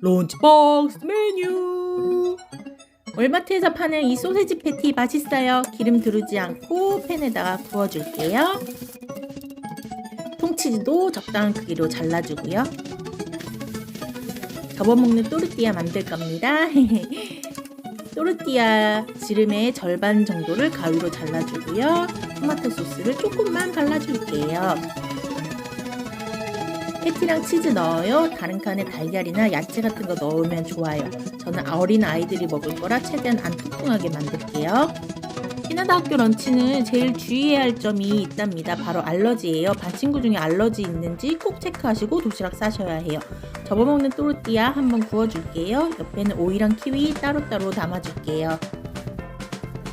런치박스 메뉴. 월마트에서 파는 이 소세지 패티 맛있어요. 기름 두르지 않고 팬에다가 구워줄게요. 통치즈도 적당한 크기로 잘라주고요. 접어먹는 또르띠아 만들 겁니다. 또르띠아 지름의 절반 정도를 가위로 잘라주고요. 토마토 소스를 조금만 발라줄게요. 패티랑 치즈 넣어요. 다른 칸에 달걀이나 야채 같은 거 넣으면 좋아요. 저는 어린 아이들이 먹을 거라 최대한 안 뚱뚱하게 만들게요. 캐나다 학교 런치는 제일 주의해야 할 점이 있답니다. 바로 알러지예요. 반 친구 중에 알러지 있는지 꼭 체크하시고 도시락 싸셔야 해요. 접어먹는 또르띠아 한번 구워줄게요. 옆에는 오이랑 키위 따로따로 담아줄게요.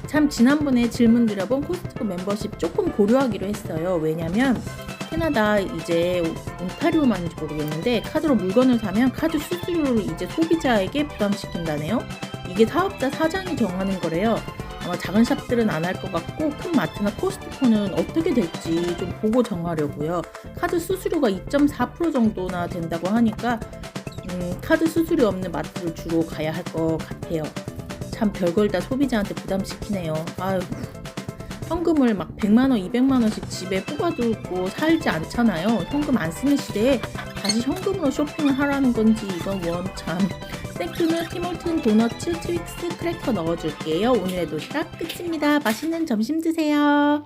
참 지난번에 질문 드려본 코스트코 멤버십 조금 고려하기로 했어요. 왜냐면 캐나다 이제 온타리오만인지 모르겠는데 카드로 물건을 사면 카드 수수료를 이제 소비자에게 부담시킨다네요. 이게 사업자 사장이 정하는 거래요. 아마 작은 샵들은 안 할 것 같고 큰 마트나 코스트코는 어떻게 될지 좀 보고 정하려고요. 카드 수수료가 2.4% 정도나 된다고 하니까 카드 수수료 없는 마트를 주로 가야 할 것 같아요. 참 별걸 다 소비자한테 부담시키네요. 아유. 현금을 막 100만원, 200만원씩 집에 뽑아두고 살지 않잖아요. 현금 안 쓰는 시대에 다시 현금으로 쇼핑을 하라는 건지 이건 원참. 스낵류는 티몰튼, 도너츠, 트윅스, 크래커 넣어줄게요. 오늘의 도시락 끝입니다. 맛있는 점심 드세요.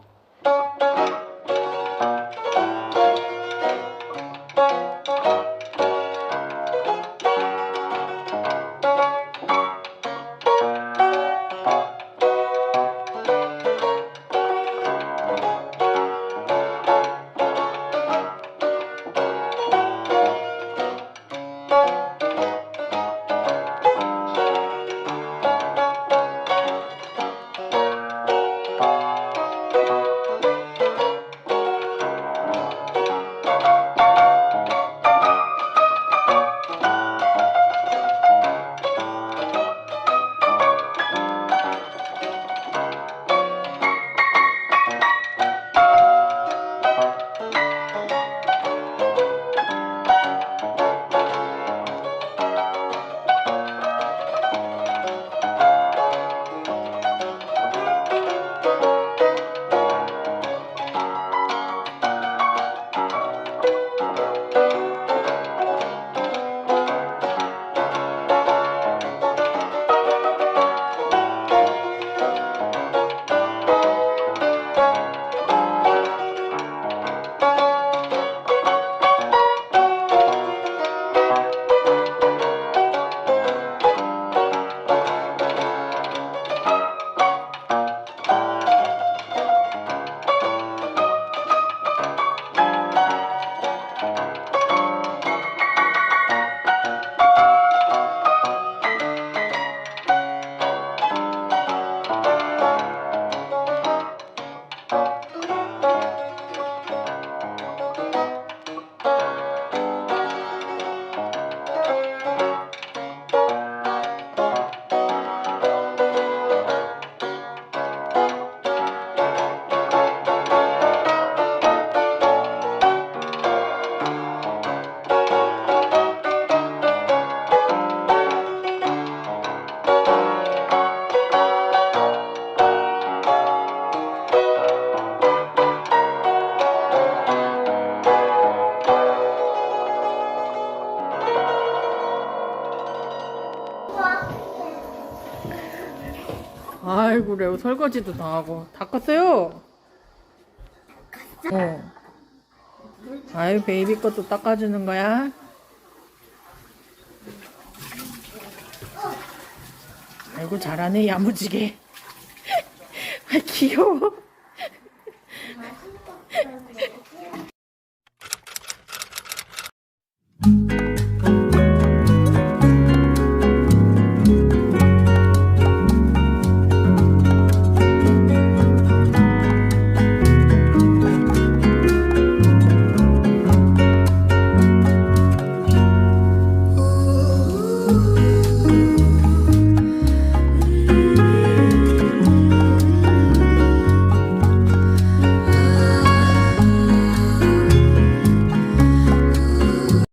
아이고 레오 설거지도 다 하고 닦았어요? 어. 아유 베이비 것도 닦아주는 거야? 아이고 잘하네 야무지게. 아 귀여워.